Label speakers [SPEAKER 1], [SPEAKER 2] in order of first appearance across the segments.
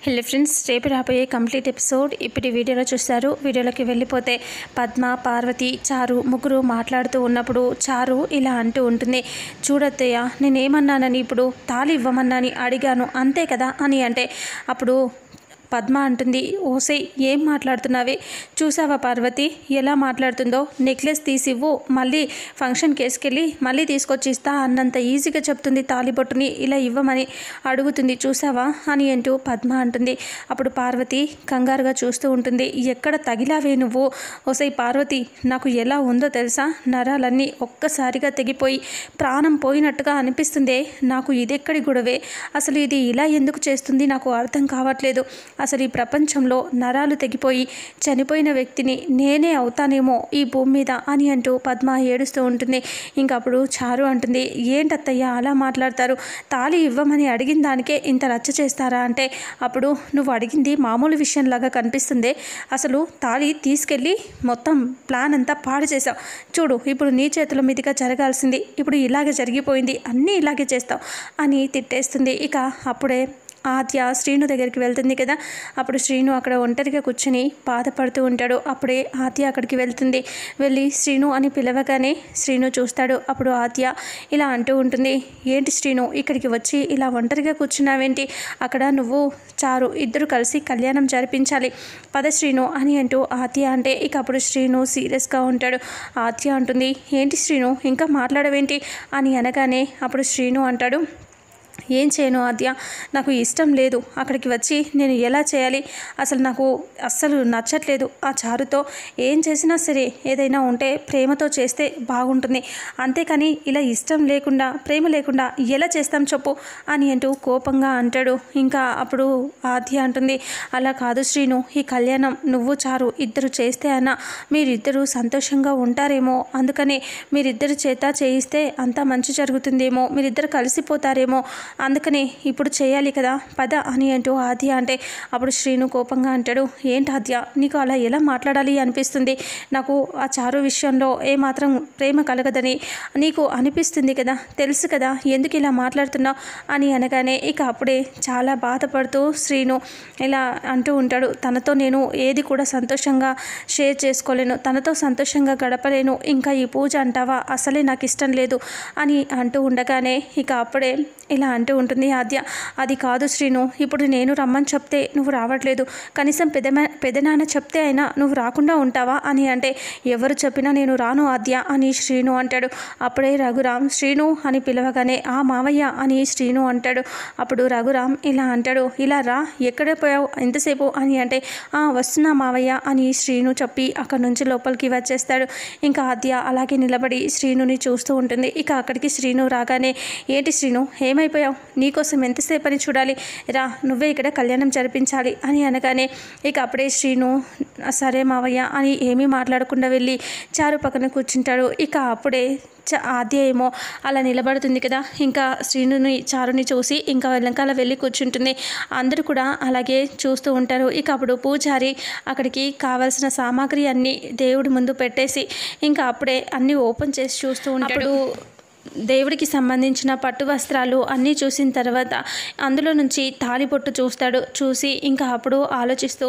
[SPEAKER 1] Hello friends, రేపు రాబోయే complete episode ఇప్పుడు వీడియోలో చూస్తారు. వీడియోలోకి వెళ్ళిపోతే పద్మ, పార్వతి, చారు ముగ్గురు మాట్లాడుతూ ఉన్నప్పుడు చారు ఇలా అంటూ ఉంటుంది, చూడత్తయ్య నేనేమన్నానని ఇప్పుడు తాళి ఇవ్వమన్నాని అడిగాను అంతే కదా అని అంటే అప్పుడు పద్మ అంటుంది, ఓసే ఏం మాట్లాడుతున్నావే, చూసావా పార్వతి ఎలా మాట్లాడుతుందో, నెక్లెస్ తీసివ్వు మళ్ళీ ఫంక్షన్ కేసుకెళ్ళి మళ్ళీ తీసుకొచ్చి ఇస్తా అన్నంత ఈజీగా చెప్తుంది, తాలిబొట్టుని ఇలా ఇవ్వమని అడుగుతుంది చూసావా అని అంటూ పద్మ అంటుంది. అప్పుడు పార్వతి కంగారుగా చూస్తూ ఉంటుంది, ఎక్కడ తగిలావే నువ్వు, ఓసే పార్వతి నాకు ఎలా ఉందో తెలుసా, నరాలన్నీ ఒక్కసారిగా తెగిపోయి ప్రాణం పోయినట్టుగా అనిపిస్తుందే, నాకు ఇదెక్కడి గొడవే, అసలు ఇది ఇలా ఎందుకు చేస్తుంది నాకు అర్థం కావట్లేదు, అసలు ఈ ప్రపంచంలో నరాలు తెగిపోయి చనిపోయిన వ్యక్తిని నేనే అవుతానేమో ఈ భూమి మీద అని అంటూ పద్మ ఏడుస్తూ ఉంటుంది. ఇంకప్పుడు చారు అంటుంది, ఏంటత్తయ్య అలా మాట్లాడతారు, తాళి ఇవ్వమని అడిగిన దానికే ఇంత రచ్చ చేస్తారా అంటే అప్పుడు నువ్వు అడిగింది మామూలు విషయంలాగా కనిపిస్తుంది, అసలు తాళి తీసుకెళ్ళి మొత్తం ప్లాన్ అంతా పాడు చేసావు, చూడు ఇప్పుడు నీ చేతుల మీదుగా జరగాల్సింది ఇప్పుడు ఇలాగే జరిగిపోయింది, అన్నీ ఇలాగే చేస్తావు అని తిట్టేస్తుంది. ఇక అప్పుడే ఆద్య శ్రీను దగ్గరికి వెళ్తుంది కదా, అప్పుడు శ్రీను అక్కడ ఒంటరిగా కూర్చుని బాధపడుతూ ఉంటాడు. అప్పుడే ఆద్య అక్కడికి వెళ్తుంది, వెళ్ళి శ్రీను అని పిలవగానే శ్రీను చూస్తాడు. అప్పుడు ఆద్య ఇలా అంటూ ఉంటుంది, ఏంటి శ్రీను ఇక్కడికి వచ్చి ఇలా ఒంటరిగా కూర్చున్నావేంటి, అక్కడ నువ్వు చారు ఇద్దరు కలిసి కళ్యాణం జరిపించాలి పద శ్రీను అని అంటూ ఆద్య అంటే ఇక అప్పుడు శ్రీను సీరియస్గా ఉంటాడు. ఆద్య అంటుంది, ఏంటి శ్రీను ఇంకా మాట్లాడవేంటి అని అనగానే అప్పుడు శ్రీను అంటాడు, ఏం చేయను ఆద్య, నాకు ఇష్టం లేదు అక్కడికి వచ్చి నేను ఎలా చేయాలి, అసలు నాకు అస్సలు నచ్చట్లేదు, ఆ చారుతో ఏం చేసినా సరే ఏదైనా ఉంటే ప్రేమతో చేస్తే బాగుంటుంది, అంతేకాని ఇలా ఇష్టం లేకుండా ప్రేమ లేకుండా ఎలా చేస్తాం చెప్పు అని అంటూ కోపంగా అంటాడు. ఇంకా అప్పుడు ఆద్య అంటుంది, అలా కాదు శ్రీను, ఈ కళ్యాణం నువ్వు చారు ఇద్దరు చేస్తే అన్నా మీరిద్దరూ సంతోషంగా ఉంటారేమో, అందుకనే మీరిద్దరు చేత చేయిస్తే అంతా మంచి జరుగుతుందేమో, మీరిద్దరు కలిసిపోతారేమో, అందుకని ఇప్పుడు చేయాలి కదా పద అని అంటూ ఆద్య అంటే అప్పుడు శ్రీను కోపంగా అంటాడు, ఏంటి ఆద్య నీకు అలా ఎలా మాట్లాడాలి అనిపిస్తుంది, నాకు ఆ చారు విషయంలో ఏమాత్రం ప్రేమ కలగదని నీకు అనిపిస్తుంది కదా, తెలుసు కదా ఎందుకు ఇలా మాట్లాడుతున్నావు అని అనగానే ఇక అప్పుడే చాలా బాధపడుతూ శ్రీను ఇలా అంటూ ఉంటాడు, తనతో నేను ఏది కూడా సంతోషంగా షేర్ చేసుకోలేను, తనతో సంతోషంగా గడపలేను, ఇంకా ఈ పూజ అంటావా అసలే నాకు ఇష్టం లేదు అని అంటూ ఉండగానే ఇక అప్పుడే ఇలా అంటూ ఉంటుంది ఆద్య, అది కాదు శ్రీను, ఇప్పుడు నేను రమ్మని చెప్తే నువ్వు రావట్లేదు, కనీసం పెదనాన్న చెప్తే అయినా నువ్వు రాకుండా ఉంటావా అని అంటే ఎవరు చెప్పినా నేను రాను ఆద్య అని శ్రీను అంటాడు. అప్పుడే రఘురామ్ శ్రీను అని పిలవగానే ఆ మావయ్య అని శ్రీను అంటాడు. అప్పుడు రఘురామ్ ఇలా అంటాడు, ఇలా రా ఎక్కడ పోయావు ఎంతసేపు అని అంటే వస్తున్నా మావయ్య అని శ్రీను చెప్పి అక్కడి నుంచి లోపలికి వచ్చేస్తాడు. ఇంకా ఆద్య అలాగే నిలబడి శ్రీనుని చూస్తూ ఉంటుంది. ఇక అక్కడికి శ్రీను రాగానే, ఏంటి శ్రీను ఏమైపోయావు, నీకోసం ఎంతసేపు అని చూడాలి, రా నువ్వే ఇక్కడ కళ్యాణం జరిపించాలి అని అనగానే ఇక అప్పుడే శ్రీను సరే మావయ్య అని ఏమీ మాట్లాడకుండా వెళ్ళి చారు పక్కన కూర్చుంటాడు. ఇక అప్పుడే ఆద్య ఏమో అలా నిలబడుతుంది కదా, ఇంకా శ్రీనుని చారుని చూసి ఇంకా వెనకాల వెళ్ళి కూర్చుంటుంది. అందరూ కూడా అలాగే చూస్తూ ఉంటారు. ఇక అప్పుడు పూజారి అక్కడికి కావాల్సిన సామాగ్రి అన్నీ దేవుడి ముందు పెట్టేసి ఇంకా అప్పుడే అన్నీ ఓపెన్ చేసి చూస్తూ ఉంటాడు. దేవుడికి సంబంధించిన పట్టు వస్త్రాలు అన్నీ చూసిన తర్వాత అందులో నుంచి తాళిబొట్టు చూస్తాడు. చూసి ఇంకా అప్పుడు ఆలోచిస్తూ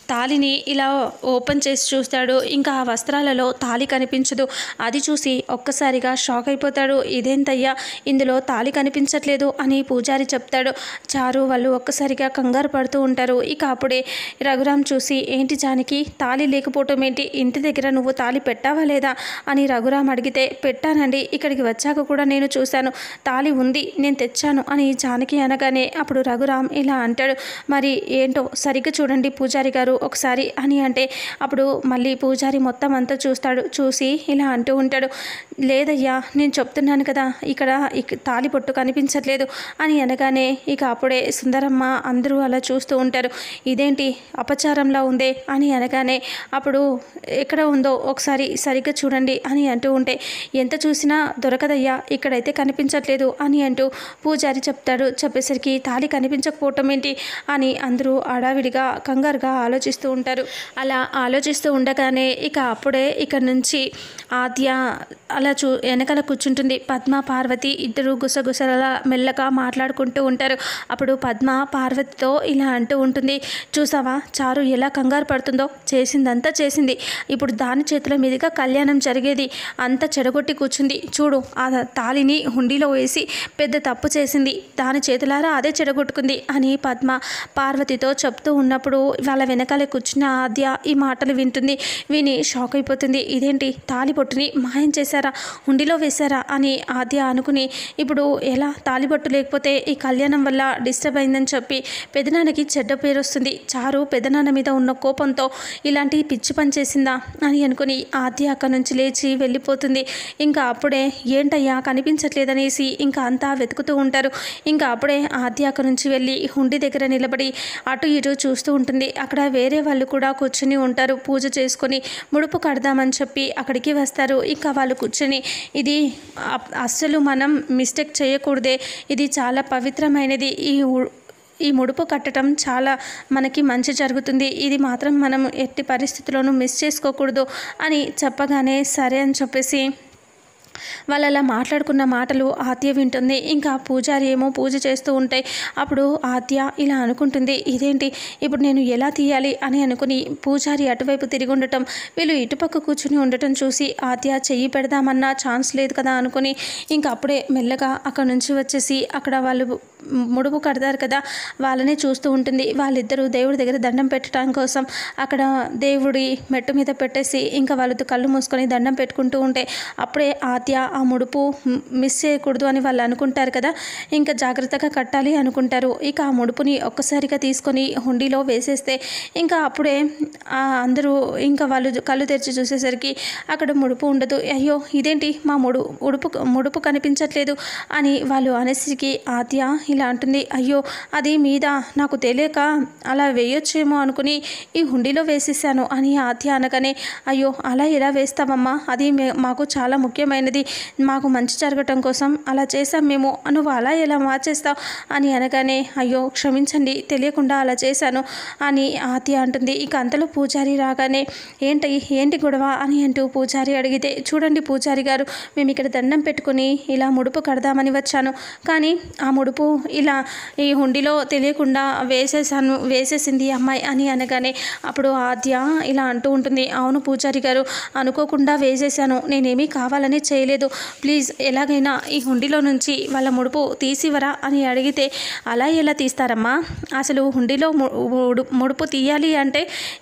[SPEAKER 1] తాళిని ఇలా ఓపెన్ చేసి చూస్తాడు. ఇంకా ఆ వస్త్రాలలో తాళి కనిపించదు. అది చూసి ఒక్కసారిగా షాక్ అయిపోతాడు. ఇదేంతయ్యా ఇందులో తాళి కనిపించట్లేదు అని పూజారి చెప్తాడు. చారు వాళ్ళు ఒక్కసారిగా కంగారు పడుతూ ఉంటారు. ఇక అప్పుడే రఘురామ్ చూసి, ఏంటి జానకి తాళి లేకపోవటం ఏంటి, ఇంటి దగ్గర నువ్వు తాళి పెట్టావా లేదా అని రఘురామ్ అడిగితే, పెట్టానండి, ఇక్కడికి వచ్చాక కూడా నేను చూశాను, తాళి ఉంది నేను తెచ్చాను అని జానకి అనగానే అప్పుడు రఘురామ్ ఇలా అంటాడు, మరి ఏంటో సరిగ్గా చూడండి పూజారి గారు ఒకసారి అని అంటే అప్పుడు మళ్ళీ పూజారి మొత్తం అంతా చూస్తాడు. చూసి ఇలా అంటూ ఉంటాడు, లేదయ్యా నేను చెప్తున్నాను కదా ఇక్కడ తాళిబొట్టు కనిపించట్లేదు అని అనగానే ఇక అప్పుడే సుందరమ్మ అందరూ అలా చూస్తూ ఉంటారు. ఇదేంటి అపచారంలా ఉందే అని అనగానే అప్పుడు ఎక్కడ ఉందో ఒకసారి సరిగ్గా చూడండి అని అంటూ ఉంటే ఎంత చూసినా కదయ్యా, ఇక్కడైతే కనిపించట్లేదు అని అంటూ పూజారి చెప్తాడు. చెప్పేసరికి తాళి కనిపించకపోవటం ఏంటి అని అందరూ హడావిడిగా కంగారుగా ఆలోచిస్తూ ఉంటారు. అలా ఆలోచిస్తూ ఉండగానే ఇక అప్పుడే ఇక్కడ నుంచి ఆద్య అలా వెనకాల కూర్చుంటుంది. పద్మ పార్వతి ఇద్దరు గుసగుసలా మెల్లగా మాట్లాడుకుంటూ ఉంటారు. అప్పుడు పద్మ పార్వతితో ఇలా అంటూ ఉంటుంది, చూసావా చారు ఎలా కంగారు పడుతుందో, చేసిందంతా చేసింది, ఇప్పుడు దాని చేతుల మీదుగా కళ్యాణం జరిగేది అంతా చెడగొట్టి కూర్చుంది. చూడు ఆ తాళిని హుండీలో వేసి పెద్ద తప్పు చేసింది, దాని చేతులారా అదే చెడగొట్టుకుంది అని పద్మ పార్వతితో చెప్తూ ఉన్నప్పుడు వాళ్ళ వెనకాల కూర్చున్న ఆద్య ఈ మాటలు వింటుంది. విని షాక్ అయిపోతుంది. ఇదేంటి తాళిబొట్టుని మాయం చేశారా, హుండీలో వేశారా అని ఆద్య అనుకుని ఇప్పుడు ఎలా తాళిబొట్టు లేకపోతే ఈ కళ్యాణం వల్ల డిస్టర్బ్ అయిందని చెప్పి పెదనాన్నకి చెడ్డ పేరు వస్తుంది, చారు పెదనాన్న మీద ఉన్న కోపంతో ఇలాంటి పిచ్చి పని చేసిందా అని అనుకుని ఆద్య అక్కడి నుంచి లేచి వెళ్ళిపోతుంది. ఇంకా అప్పుడే ఏంటయ్యా కనిపించట్లేదనేసి ఇంకా అంతా వెతుకుతూ ఉంటారు. ఇంకా అప్పుడే ఆద్య అక్కడి నుంచి వెళ్ళి హుండీ దగ్గర నిలబడి అటు ఇటు చూస్తూ ఉంటుంది. అక్కడ వేరే వాళ్ళు కూడా కూర్చుని ఉంటారు. పూజ చేసుకొని ముడుపు కడదామని చెప్పి అక్కడికి వస్తారు. ఇంకా వాళ్ళు కూర్చొని ఇది అస్సలు మనం మిస్టేక్ చేయకూడదే, ఇది చాలా పవిత్రమైనది, ఈ ముడుపు కట్టడం చాలా మనకి మంచి జరుగుతుంది, ఇది మాత్రం మనం ఎట్టి పరిస్థితుల్లోనూ మిస్ చేసుకోకూడదు అని చెప్పగానే సరే అని చెప్పేసి వాళ్ళు అలా మాట్లాడుకున్న మాటలు ఆద్య వింటుంది. ఇంకా పూజారి ఏమో పూజ చేస్తూ ఉంటాయి. అప్పుడు ఆద్య ఇలా అనుకుంటుంది, ఇదేంటి ఇప్పుడు నేను ఎలా తీయాలి అని అనుకుని పూజారి అటువైపు తిరిగి ఉండటం, వీళ్ళు ఇటుపక్క కూర్చుని ఉండటం చూసి ఆద్య చెయ్యి పెడదామన్నా ఛాన్స్ లేదు కదా అనుకుని ఇంకా అప్పుడే మెల్లగా అక్కడ నుంచి వచ్చేసి అక్కడ వాళ్ళు ముడుపు కడతారు కదా వాళ్ళనే చూస్తూ ఉంటుంది. వాళ్ళిద్దరూ దేవుడి దగ్గర దండం పెట్టడం కోసం అక్కడ దేవుడి మెట్టు మీద పెట్టేసి ఇంకా వాళ్ళతో కళ్ళు మూసుకొని దండం పెట్టుకుంటూ ఉంటే అప్పుడే ఆద్య ఆ ముడుపు మిస్ చేయకూడదు అని వాళ్ళు అనుకుంటారు కదా, ఇంకా జాగ్రత్తగా కట్టాలి అనుకుంటారు. ఇక ఆ ముడుపుని ఒక్కసారిగా తీసుకొని హుండీలో వేసేస్తే ఇంకా అప్పుడే అందరూ ఇంకా వాళ్ళు కళ్ళు తెరిచి చూసేసరికి అక్కడ ముడుపు ఉండదు. అయ్యో ఇదేంటి మా ముడుపు కనిపించట్లేదు అని వాళ్ళు అనేసరికి ఆద్య ఇలా అంటుంది, అయ్యో అది మీద నాకు తెలియక అలా వేయొచ్చేమో అనుకుని ఈ హుండీలో వేసేసాను అని ఆద్య అనగానే, అయ్యో అలా ఎలా వేస్తామమ్మా, అది మాకు చాలా ముఖ్యమైనది, మాకు మంచి జరగటం కోసం అలా చేసాం మేము, నువ్వు అలా ఎలా మార్చేస్తావు అని అనగానే, అయ్యో క్షమించండి తెలియకుండా అలా చేశాను అని ఆద్య అంటుంది. ఇక అంతలో పూజారి రాగానే ఏంటి గొడవ అని అంటూ పూజారి అడిగితే, చూడండి పూజారి గారు, మేము ఇక్కడ దండం పెట్టుకుని ఇలా ముడుపు కడదామని వచ్చాను, కానీ ఆ ముడుపు ఇలా ఈ హుండీలో తెలియకుండా వేసేసింది అమ్మాయి అని అనగానే అప్పుడు ఆద్య ఇలా అంటూ ఉంటుంది, అవును పూజారి గారు అనుకోకుండా వేసేసాను, నేనేమీ కావాలని చేయలేదు, ప్లీజ్ ఎలాగైనా ఈ హుండీలో నుంచి వాళ్ళ ముడుపు తీసివరా అని అడిగితే, అలా ఎలా తీస్తారమ్మా, అసలు హుండీలో ముడుపు తీయాలి అంటే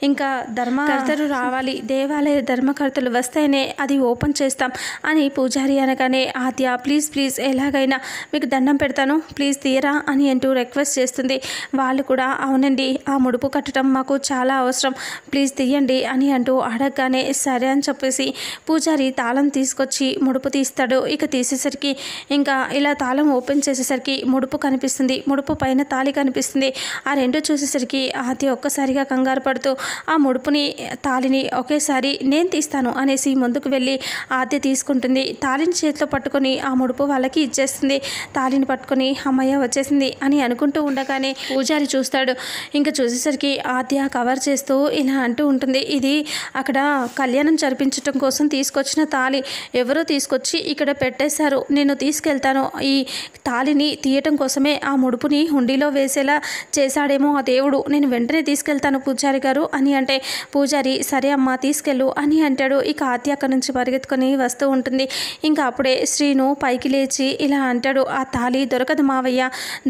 [SPEAKER 1] ఇంకా ధర్మకర్తలు రావాలి, దేవాలయ ధర్మకర్తలు వస్తేనే అది ఓపెన్ చేస్తాం అని పూజారి అనగానే ఆద్య ప్లీజ్ ఎలాగైనా మీకు దండం పెడతాను, ప్లీజ్ తీయరా అని అంటూ రిక్వెస్ట్ చేస్తుంది. వాళ్ళు కూడా అవునండి ఆ ముడుపు కట్టడం మాకు చాలా అవసరం, ప్లీజ్ తీయండి అని అంటూ అడగగానే సరే అని చెప్పేసి పూజారి తాళం తీసుకొచ్చి ముడుపు తీస్తాడు. ఇక తీసేసరికి ఇంకా ఇలా తాళం ఓపెన్ చేసేసరికి ముడుపు కనిపిస్తుంది, ముడుపు పైన తాళి కనిపిస్తుంది. ఆ రెండు చూసేసరికి ఆద్య ఒక్కసారిగా కంగారు పడుతూ ఆ ముడుపుని తాళిని ఒకేసారి నేను తీస్తాను అనేసి ముందుకు వెళ్ళి ఆద్య తీసుకుంటుంది. తాళిని చేతిలో పట్టుకొని ఆ ముడుపు వాళ్ళకి ఇచ్చేస్తుంది. తాళిని పట్టుకొని అమ్మయ్య వచ్చేసింది అని అనుకుంటూ ఉండగానే పూజారి చూస్తాడు. ఇంకా చూసేసరికి ఆద్య కవర్ చేస్తూ ఇలా అంటూ ఉంటుంది, ఇది అక్కడ కళ్యాణం జరిపించడం కోసం తీసుకొచ్చిన తాళి, ఎవరో తీసుకొచ్చి ఇక్కడ పెట్టేశారు, నేను తీసుకెళ్తాను, ఈ తాళిని తీయటం కోసమే ఆ ముడుపుని హుండీలో వేసేలా చేశాడేమో ఆ దేవుడు, నేను వెంటనే తీసుకెళ్తాను పూజారి గారు అని అంటే పూజారి సరే అమ్మా తీసుకెళ్ళు అని అంటాడు. ఇక ఆద్య అక్కడి నుంచి పరిగెత్తుకొని వస్తూ ఉంటుంది. ఇంకా అప్పుడే శ్రీను పైకి లేచి ఇలా అంటాడు, ఆ తాళి దొరకదు మావయ్య,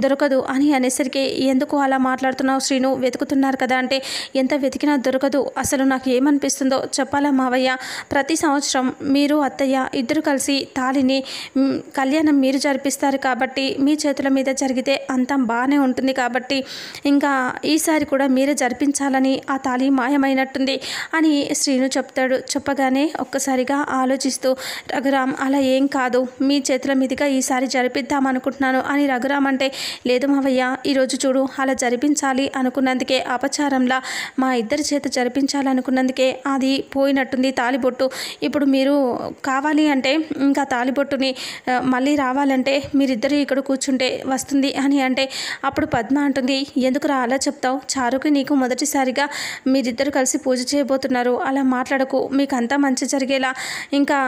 [SPEAKER 1] దొరకదు అని అనేసరికి ఎందుకు అలా మాట్లాడుతున్నావు శ్రీను, వెతుకుతున్నారు కదా అంటే ఎంత వెతికినా దొరకదు, అసలు నాకు ఏమనిపిస్తుందో చెప్పాలా మావయ్య, ప్రతి సంవత్సరం మీరు అత్తయ్య ఇద్దరు కలిసి తాళిని కళ్యాణం మీరు జరిపిస్తారు కాబట్టి మీ చేతుల మీద జరిగితే అంతా బాగానే ఉంటుంది కాబట్టి ఇంకా ఈసారి కూడా మీరే జరిపించాలని ఆ తాళి మాయమైనట్టుంది అని శ్రీను చెప్తాడు. చెప్పగానే ఒక్కసారిగా ఆలోచిస్తూ రఘురామ్ అలా ఏం కాదు, మీ చేతుల మీదుగా ఈసారి జరిపిద్దాం అనుకుంటున్నాను అని రఘురామ్ అంటే, లేదు మావయ్య ఈరోజు చూడు అలా జరిపించాలి అనుకున్నందుకే అపచారంలా మా ఇద్దరి చేత జరిపించాలనుకున్నందుకే అది పోయినట్టుంది తాళిబొట్టు, ఇప్పుడు మీరు కావాలి అంటే అంటే ఇంకా తాలిబొట్టుని మళ్ళీ రావాలంటే మీరిద్దరు ఇక్కడ కూర్చుంటే వస్తుంది అని అంటే అప్పుడు పద్మ అంటుంది, ఎందుకు అలా చెప్తావు? చారుకి నీకు మొదటిసారిగా మీరిద్దరు కలిసి పూజ చేయబోతున్నారు, అలా మాట్లాడకు, మీకు అంతా మంచి జరిగేలా ఇంకా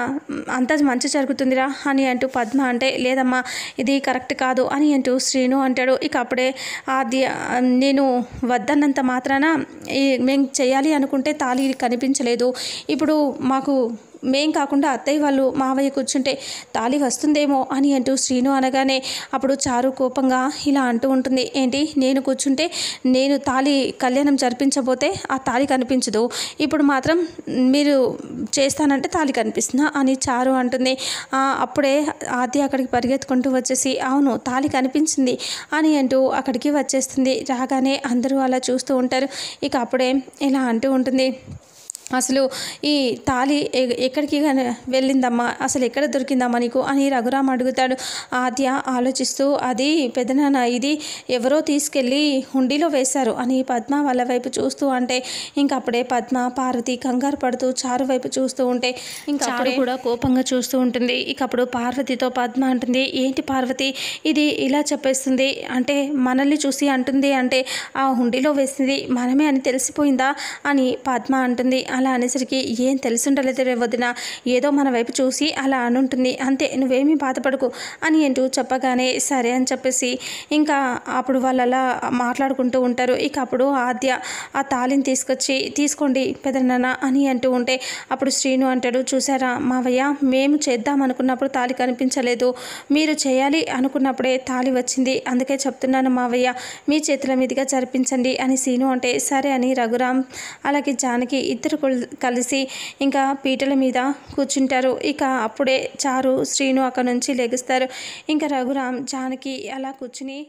[SPEAKER 1] అంతా మంచి జరుగుతుందిరా అని అంటూ పద్మ అంటే, లేదమ్మా ఇది కరెక్ట్ కాదు అని అంటూ శ్రీను అంటాడు. ఇక అప్పుడే అది నేను వద్దన్నంత మాత్రాన మేము చేయాలి అనుకుంటే తాళి కనిపించలేదు, ఇప్పుడు మాకు మేం కాకుండా అత్తయ్య వాళ్ళు మావయ్య కూర్చుంటే తాళి వస్తుందేమో అని అంటూ శ్రీను అనగానే అప్పుడు చారు కోపంగా ఇలా అంటూ ఉంటుంది, ఏంటి నేను కూర్చుంటే నేను తాళి కళ్యాణం జరిపించబోతే ఆ తాళి కనిపించదు, ఇప్పుడు మాత్రం మీరు చేస్తానంటే తాళి కనిపిస్తుందా అని చారు అంటుంది. అప్పుడే ఆద్య అక్కడికి పరిగెత్తుకుంటూ వచ్చేసి అవును తాళి కనిపించింది అని అంటూ అక్కడికి వచ్చేస్తుంది. రాగానే అందరూ అలా చూస్తూ ఉంటారు. ఇక అప్పుడే ఇలా అంటూ ఉంటుంది, అసలు ఈ తాళి ఎక్కడికి వెళ్ళిందమ్మా, అసలు ఎక్కడ దొరికిందమ్మా నీకు అని రఘురామ్ అడుగుతాడు. ఆద్య ఆలోచిస్తూ అది పెదనాన్న ఇది ఎవరో తీసుకెళ్ళి హుండీలో వేశారు అని పద్మ వాళ్ళ వైపు చూస్తూ అంటే ఇంక అప్పుడే పద్మ పార్వతి కంగారు పడుతూ చారు వైపు చూస్తూ ఉంటే ఇంకా చారు కూడా కోపంగా చూస్తూ ఉంటుంది. ఇక అప్పుడు పార్వతితో పద్మ అంటుంది, ఏంటి పార్వతి ఇది ఇలా చెప్పేస్తుంది, అంటే మనల్ని చూసి అంటుంది అంటే ఆ హుండీలో వేసింది మనమే అని తెలిసిపోయిందా అని పద్మ అంటుంది. అలా అనేసరికి ఏం తెలిసిండలేదు వదిన, ఏదో మన వైపు చూసి అలా అనుంటుంది అంతే, నువ్వేమీ బాధపడకు అని అంటూ చెప్పగానే సరే అని చెప్పేసి ఇంకా అప్పుడు వాళ్ళు అలా మాట్లాడుకుంటూ ఉంటారు. ఇక అప్పుడు ఆద్య ఆ తాళిని తీసుకొచ్చి తీసుకోండి పెదనాన్న అని అంటూ ఉంటే అప్పుడు శ్రీను అంటాడు, చూసారా మావయ్య మేము చేద్దాం అనుకున్నప్పుడు తాళి కనిపించలేదు, మీరు చేయాలి అనుకున్నప్పుడే తాళి వచ్చింది, అందుకే చెప్తున్నాను మావయ్య మీ చేతుల మీదుగా జరిపించండి అని శ్రీను అంటే సరే అని రఘురామ్ అలాగే జానకి ఇద్దరు కలిసి ఇంకా పీటల మీద కూర్చుంటారు. ఇక అప్పుడే చారు శ్రీను అక్కడ నుంచి లెగుస్తారు. ఇంకా రఘురామ్ జానకి అలా కూర్చుని